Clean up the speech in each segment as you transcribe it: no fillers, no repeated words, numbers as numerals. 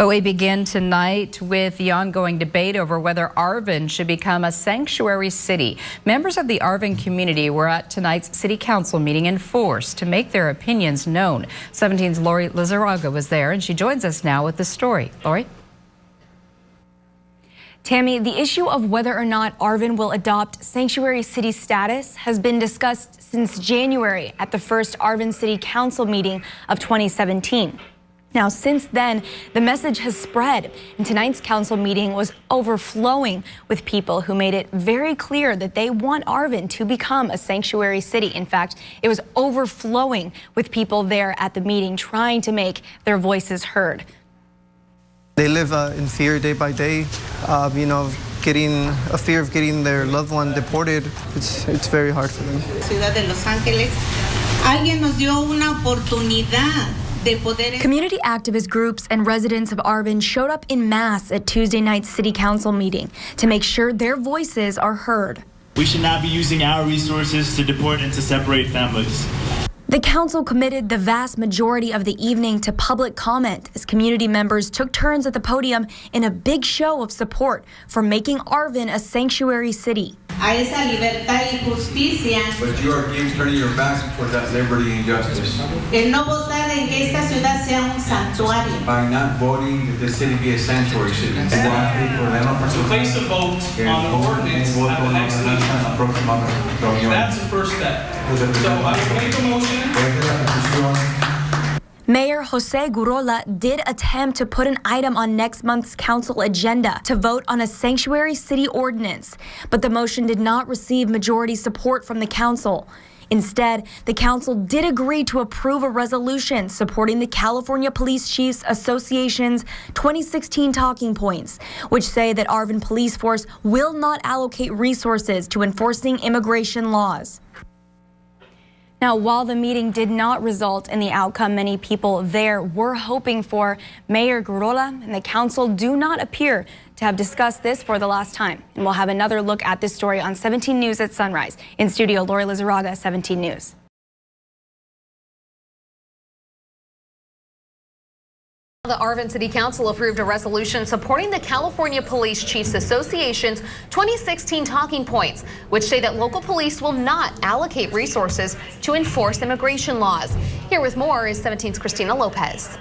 But we begin tonight with the ongoing debate over whether Arvin should become a sanctuary city. Members of the Arvin community were at tonight's city council meeting in force to make their opinions known. 17's Lori Lizarraga was there, and she joins us now with the story. Lori? Tammy, the issue of whether or not Arvin will adopt sanctuary city status has been discussed since January at the first Arvin City Council meeting of 2017. Now, since then, the message has spread, and tonight's council meeting was overflowing with people who made it very clear that they want Arvin to become a sanctuary city. In fact, it was overflowing with people there at the meeting trying to make their voices heard. They live in fear day by day, getting a fear of getting their loved one deported. It's very hard for them. Ciudad de Los Ángeles, alguien nos dio una oportunidad. Community activist groups and residents of Arvin showed up en masse at Tuesday night's city council meeting to make sure their voices are heard. We should not be using our resources to deport and to separate families. The council committed the vast majority of the evening to public comment as community members took turns at the podium in a big show of support for making Arvin a sanctuary city. A esa libertad y justicia. But you are again turning your backs for that liberty and justice. El no votar en que esta ciudad sea un santuario. By not voting that this city be a sanctuary city. To place a vote on the ordinance at the next meeting. That's the first step. So I will make a motion. Mayor Jose Gurola did attempt to put an item on next month's council agenda to vote on a sanctuary city ordinance, but the motion did not receive majority support from the council. Instead, the council did agree to approve a resolution supporting the California Police Chiefs Association's 2016 talking points, which say that Arvin Police Force will not allocate resources to enforcing immigration laws. Now, while the meeting did not result in the outcome many people there were hoping for, Mayor Gurola and the council do not appear to have discussed this for the last time. And we'll have another look at this story on 17 News at sunrise. In studio, Lori Lizarraga, 17 News. The Arvin City Council approved a resolution supporting the California Police Chiefs Association's 2016 talking points, which say that local police will not allocate resources to enforce immigration laws. Here with more is 17's Christina Lopez.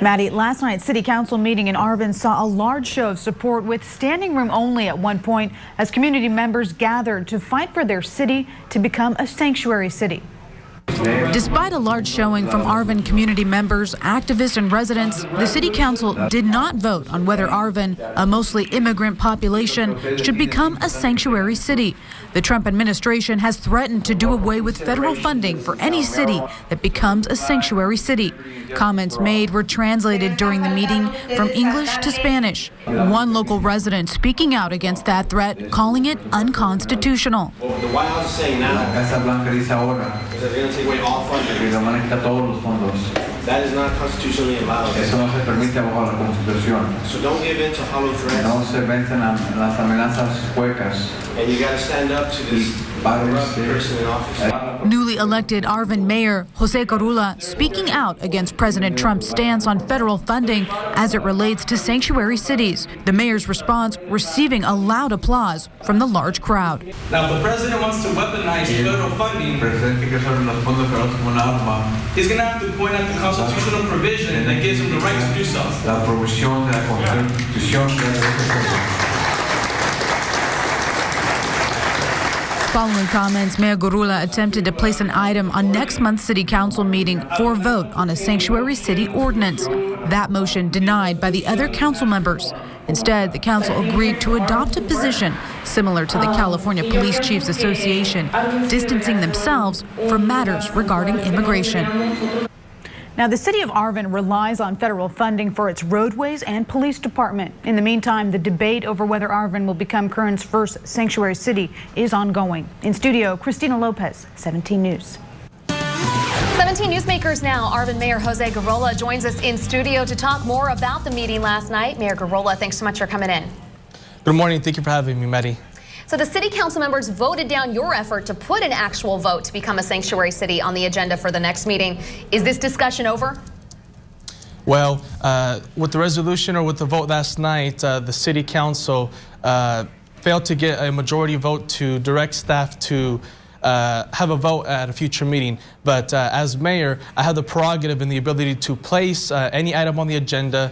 Maddie, last night's city council meeting in Arvin saw a large show of support with standing room only at one point as community members gathered to fight for their city to become a sanctuary city. Despite a large showing from Arvin community members, activists, and residents, the city council did not vote on whether Arvin, a mostly immigrant population, should become a sanctuary city. The Trump administration has threatened to do away with federal funding for any city that becomes a sanctuary city. Comments made were translated during the meeting from English to Spanish. One local resident speaking out against that threat, calling it unconstitutional. The White House is saying now that they're going to take away all funding. That is not constitutionally allowed. So don't give in to hollow threats. And you got to stand up to this corrupt person in office. Newly elected Arvin Mayor Jose Gurola speaking out against President Trump's stance on federal funding as it relates to sanctuary cities. The mayor's response receiving a loud applause from the large crowd. Now, if the president wants to weaponize federal funding, he's going to have to point out the constitutional provision that gives him the right to do so. Following comments, Mayor Gurola attempted to place an item on next month's city council meeting for a vote on a sanctuary city ordinance. That motion denied by the other council members. Instead, the council agreed to adopt a position similar to the California Police Chiefs Association, distancing themselves from matters regarding immigration. Now, the city of Arvin relies on federal funding for its roadways and police department. In the meantime, the debate over whether Arvin will become Kern's first sanctuary city is ongoing. In studio, Christina Lopez, 17 News. 17 Newsmakers now. Arvin Mayor Jose Gurola joins us in studio to talk more about the meeting last night. Mayor Gurola, thanks so much for coming in. Good morning. Thank you for having me, Maddie. So the city council members voted down your effort to put an actual vote to become a sanctuary city on the agenda for the next meeting. Is this discussion over? Well, with the resolution or with the vote last night, the City Council failed to get a majority vote to direct staff to have a vote at a future meeting. But as mayor, I have the prerogative and the ability to place any item on the agenda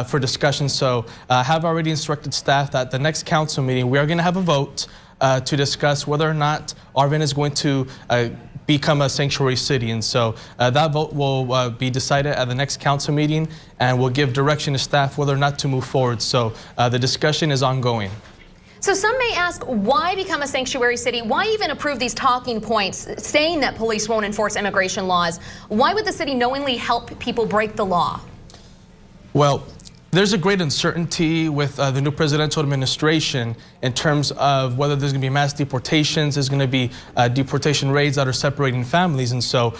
for discussion. So I have already instructed staff that the next council meeting, we are going to have a vote to discuss whether or not Arvin is going to become a sanctuary city. And so that vote will be decided at the next council meeting, and will give direction to staff whether or not to move forward. So the discussion is ongoing. So some may ask, why become a sanctuary city? Why even approve these talking points saying that police won't enforce immigration laws? Why would the city knowingly help people break the law? Well, there's a great uncertainty with the new presidential administration in terms of whether there's going to be mass deportations, there's going to be deportation raids that are separating families. And so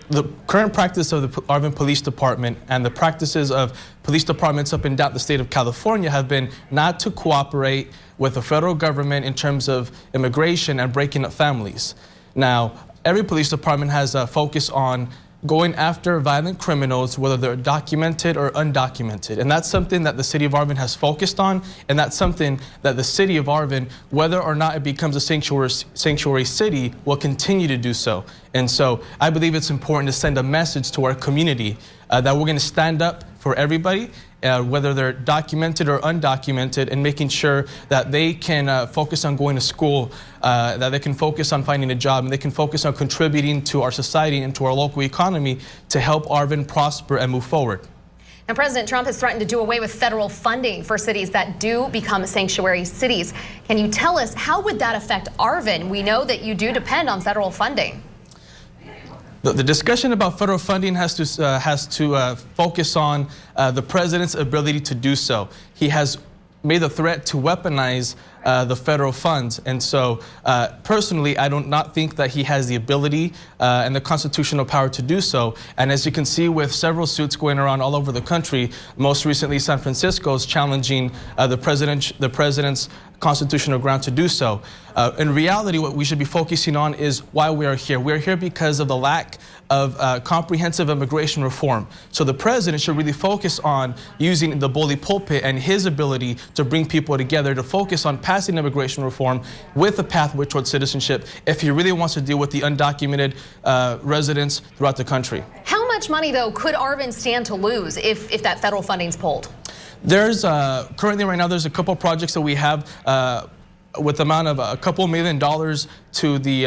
the current practice of the Arvin Police Department and the practices of police departments up and down the state of California have been not to cooperate with the federal government in terms of immigration and breaking up families. Now, every police department has a focus on going after violent criminals, whether they're documented or undocumented. And that's something that the city of Arvin has focused on, and that's something that the city of Arvin, whether or not it becomes a sanctuary city, will continue to do so. And so I believe it's important to send a message to our community that we're going to stand up for everybody, whether they're documented or undocumented, and making sure that they can focus on going to school, that they can focus on finding a job, and they can focus on contributing to our society and to our local economy to help Arvin prosper and move forward. And President Trump has threatened to do away with federal funding for cities that do become sanctuary cities. Can you tell us, how would that affect Arvin? We know that you do depend on federal funding. The discussion about federal funding has to focus on the president's ability to do so. He has made the threat to weaponize the federal funds. And so personally, I do not think that he has the ability and the constitutional power to do so. And as you can see with several suits going around all over the country, most recently San Francisco is challenging the president's constitutional ground to do so. In reality, what we should be focusing on is why we are here. We are here because of the lack of comprehensive immigration reform. So the president should really focus on using the bully pulpit and his ability to bring people together to focus on passing immigration reform with a pathway towards citizenship if he really wants to deal with the undocumented residents throughout the country. How much money, though, could Arvin stand to lose if that federal funding's pulled? There's currently right now there's a couple projects that we have with the amount of a couple $1 million to the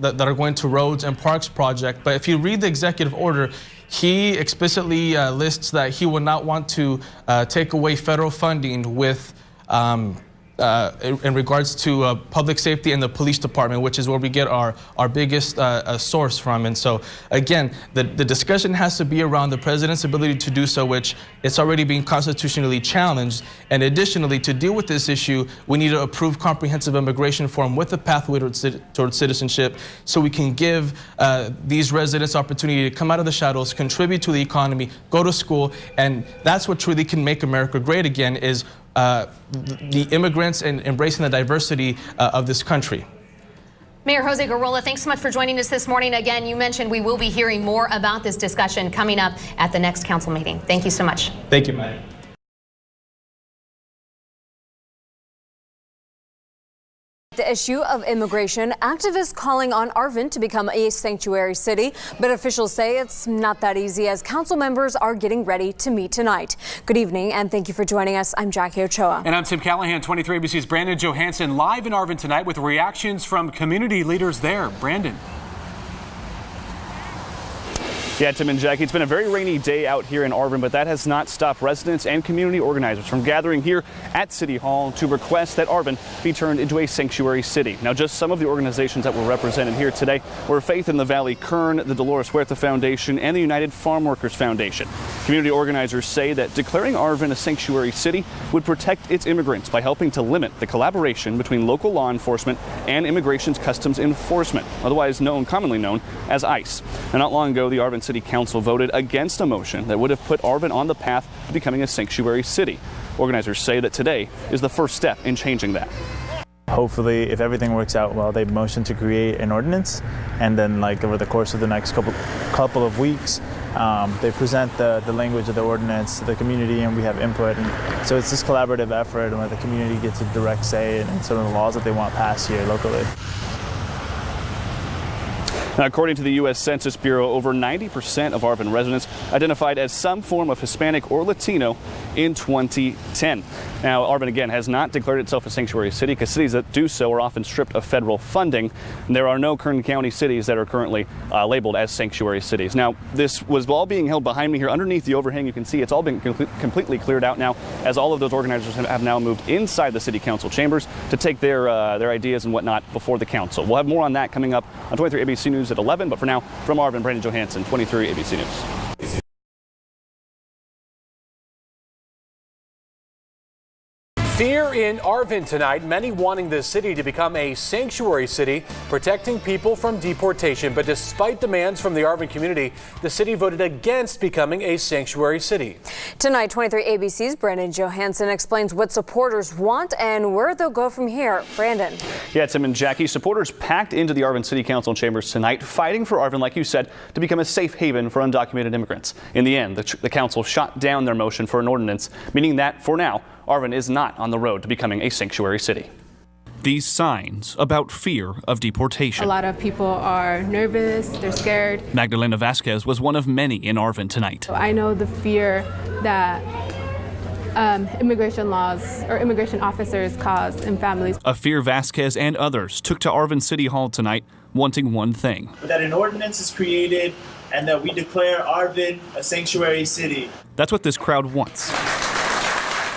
that are going to roads and parks project. But if you read the executive order, he explicitly lists that he will not want to take away federal funding with in regards to public safety and the police department, which is where we get our biggest source from. And so, again, the discussion has to be around the president's ability to do so, which it's already being constitutionally challenged. And additionally, to deal with this issue, we need to approve comprehensive immigration reform with a pathway towards citizenship, so we can give these residents opportunity to come out of the shadows, contribute to the economy, go to school. And that's what truly can make America great again, is the immigrants and embracing the diversity of this country. Mayor Jose Gurrola, thanks so much for joining us this morning. Again, you mentioned we will be hearing more about this discussion coming up at the next council meeting. Thank you so much. Thank you, Mayor. The issue of immigration, activists calling on Arvin to become a sanctuary city, but officials say it's not that easy as council members are getting ready to meet tonight. Good evening and thank you for joining us. I'm Jackie Ochoa. And I'm Tim Callahan. 23 ABC's Brandon Johansson live in Arvin tonight with reactions from community leaders there. Brandon. Yeah, Tim and Jackie, it's been a very rainy day out here in Arvin, but that has not stopped residents and community organizers from gathering here at City Hall to request that Arvin be turned into a sanctuary city. Now, just some of the organizations that were represented here today were Faith in the Valley Kern, the Dolores Huerta Foundation, and the United Farm Workers Foundation. Community organizers say that declaring Arvin a sanctuary city would protect its immigrants by helping to limit the collaboration between local law enforcement and Immigration's Customs Enforcement, otherwise commonly known as ICE. And not long ago, the Arvin City Council voted against a motion that would have put Arvin on the path to becoming a sanctuary city. Organizers say that today is the first step in changing that. Hopefully, if everything works out well, they motion to create an ordinance, and then over the course of the next couple of weeks, They present the language of the ordinance to the community, and we have input. And so it's this collaborative effort where the community gets a direct say in some of the laws that they want passed here locally. Now, according to the U.S. Census Bureau, over 90% of Arvin residents identified as some form of Hispanic or Latino in 2010. Now, Arvin, again, has not declared itself a sanctuary city because cities that do so are often stripped of federal funding. And there are no Kern County cities that are currently labeled as sanctuary cities. Now, this was all being held behind me here underneath the overhang. You can see it's all been completely cleared out now, as all of those organizers have now moved inside the city council chambers to take their ideas and whatnot before the council. We'll have more on that coming up on 23 ABC News at 11, but for now, from Arvin, Brandon Johansson, 23 ABC News. Fear in Arvin tonight, many wanting the city to become a sanctuary city, protecting people from deportation. But despite demands from the Arvin community, the city voted against becoming a sanctuary city. Tonight, 23 ABC's Brandon Johansson explains what supporters want and where they'll go from here. Brandon. Yeah, Tim and Jackie, supporters packed into the Arvin City Council chambers tonight, fighting for Arvin, like you said, to become a safe haven for undocumented immigrants. In the end, the council shot down their motion for an ordinance, meaning that, for now, Arvin is not on the road to becoming a sanctuary city. These signs about fear of deportation. A lot of people are nervous, they're scared. Magdalena Vasquez was one of many in Arvin tonight. I know the fear that immigration laws or immigration officers cause in families. A fear Vasquez and others took to Arvin City Hall tonight, wanting one thing. That an ordinance is created and that we declare Arvin a sanctuary city. That's what this crowd wants.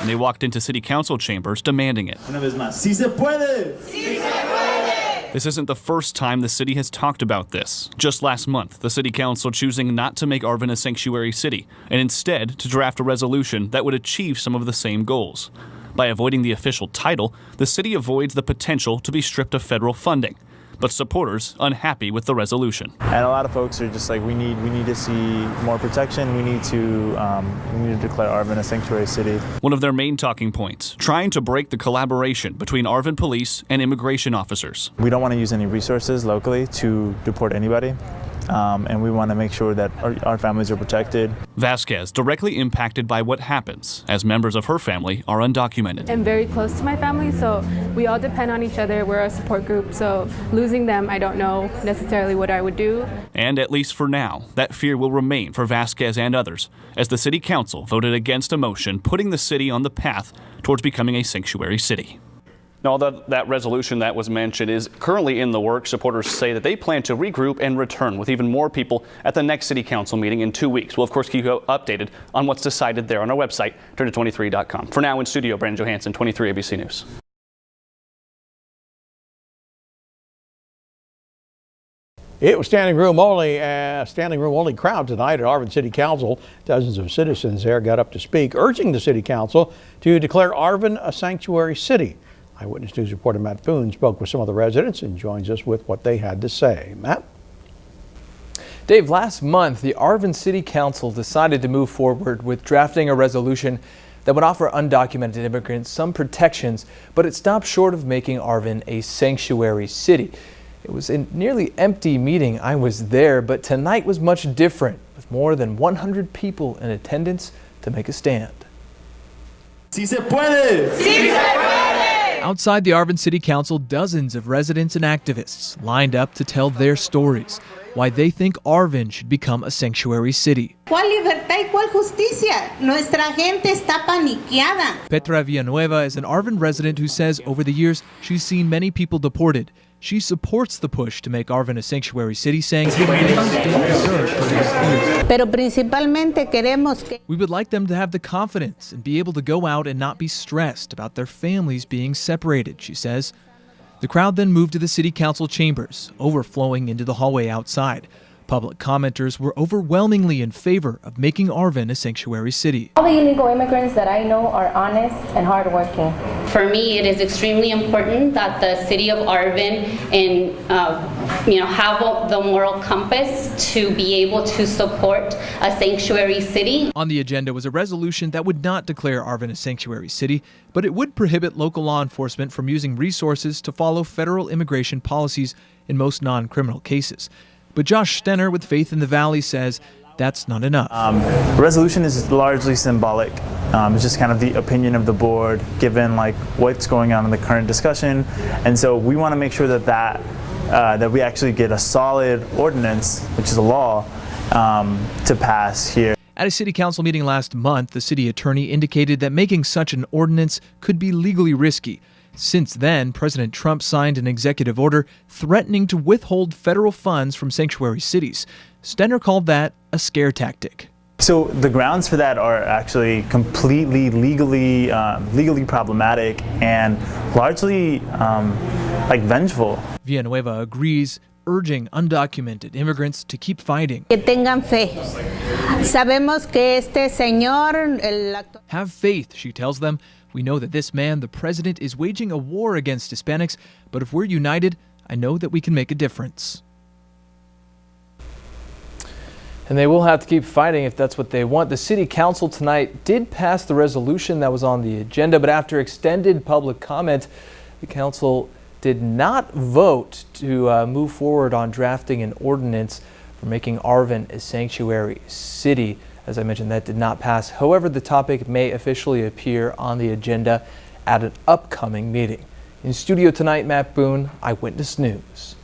And they walked into city council chambers demanding it. Una vez más, sí se puede. Sí se puede. This isn't the first time the city has talked about this. Just last month, the city council choosing not to make Arvin a sanctuary city and instead to draft a resolution that would achieve some of the same goals. By avoiding the official title, the city avoids the potential to be stripped of federal funding. But supporters unhappy with the resolution. And a lot of folks are just like, we need to see more protection. We need to declare Arvin a sanctuary city. One of their main talking points, trying to break the collaboration between Arvin police and immigration officers. We don't want to use any resources locally to deport anybody. And we want to make sure that our families are protected. Vasquez directly impacted by what happens as members of her family are undocumented. I'm very close to my family, so we all depend on each other. We're a support group, so losing them, I don't know necessarily what I would do. And at least for now, that fear will remain for Vasquez and others as the city council voted against a motion putting the city on the path towards becoming a sanctuary city. Now, that resolution that was mentioned is currently in the works. Supporters say that they plan to regroup and return with even more people at the next city council meeting in 2 weeks. We'll, of course, keep you updated on what's decided there on our website, turn23.com. For now, in studio, Brandon Johansson, 23 ABC News. It was standing room only crowd tonight at Arvin City Council. Dozens of citizens there got up to speak, urging the City Council to declare Arvin a sanctuary city. Eyewitness News reporter Matt Boone spoke with some of the residents and joins us with what they had to say. Matt? Dave, last month, the Arvin City Council decided to move forward with drafting a resolution that would offer undocumented immigrants some protections, but it stopped short of making Arvin a sanctuary city. It was a nearly empty meeting. I was there, but tonight was much different, with more than 100 people in attendance to make a stand. Sí se puede! Sí se puede! Outside the Arvin City Council, dozens of residents and activists lined up to tell their stories, why they think Arvin should become a sanctuary city. ¿Cuál libertad y cuál justicia? Nuestra gente está paniqueada. Petra Villanueva is an Arvin resident who says over the years she's seen many people deported. She supports the push to make Arvin a sanctuary city, saying Pero principalmente queremos que we would like them to have the confidence and be able to go out and not be stressed about their families being separated, she says. The crowd then moved to the city council chambers, overflowing into the hallway outside. Public commenters were overwhelmingly in favor of making Arvin a sanctuary city. All the illegal immigrants that I know are honest and hardworking. For me, it is extremely important that the city of Arvin have the moral compass to be able to support a sanctuary city. On the agenda was a resolution that would not declare Arvin a sanctuary city, but it would prohibit local law enforcement from using resources to follow federal immigration policies in most non-criminal cases. But Josh Stenner with Faith in the Valley says that's not enough. The resolution is largely symbolic. It's just kind of the opinion of the board, given like what's going on in the current discussion, and so we want to make sure that we actually get a solid ordinance, which is a law, to pass here. At a city council meeting last month, the city attorney indicated that making such an ordinance could be legally risky. Since then, President Trump signed an executive order threatening to withhold federal funds from sanctuary cities. Stenner called that a scare tactic. So the grounds for that are actually completely legally problematic and largely like vengeful. Villanueva agrees, urging undocumented immigrants to keep fighting. Que tengan fe. Sabemos que este señor, Have faith, she tells them. We know that this man, the president, is waging a war against Hispanics, but if we're united, I know that we can make a difference. And they will have to keep fighting if that's what they want. The city council tonight did pass the resolution that was on the agenda, but after extended public comment, the council did not vote to move forward on drafting an ordinance for making Arvin a sanctuary city. As I mentioned, that did not pass. However, the topic may officially appear on the agenda at an upcoming meeting. In studio tonight, Matt Boone, Eyewitness News.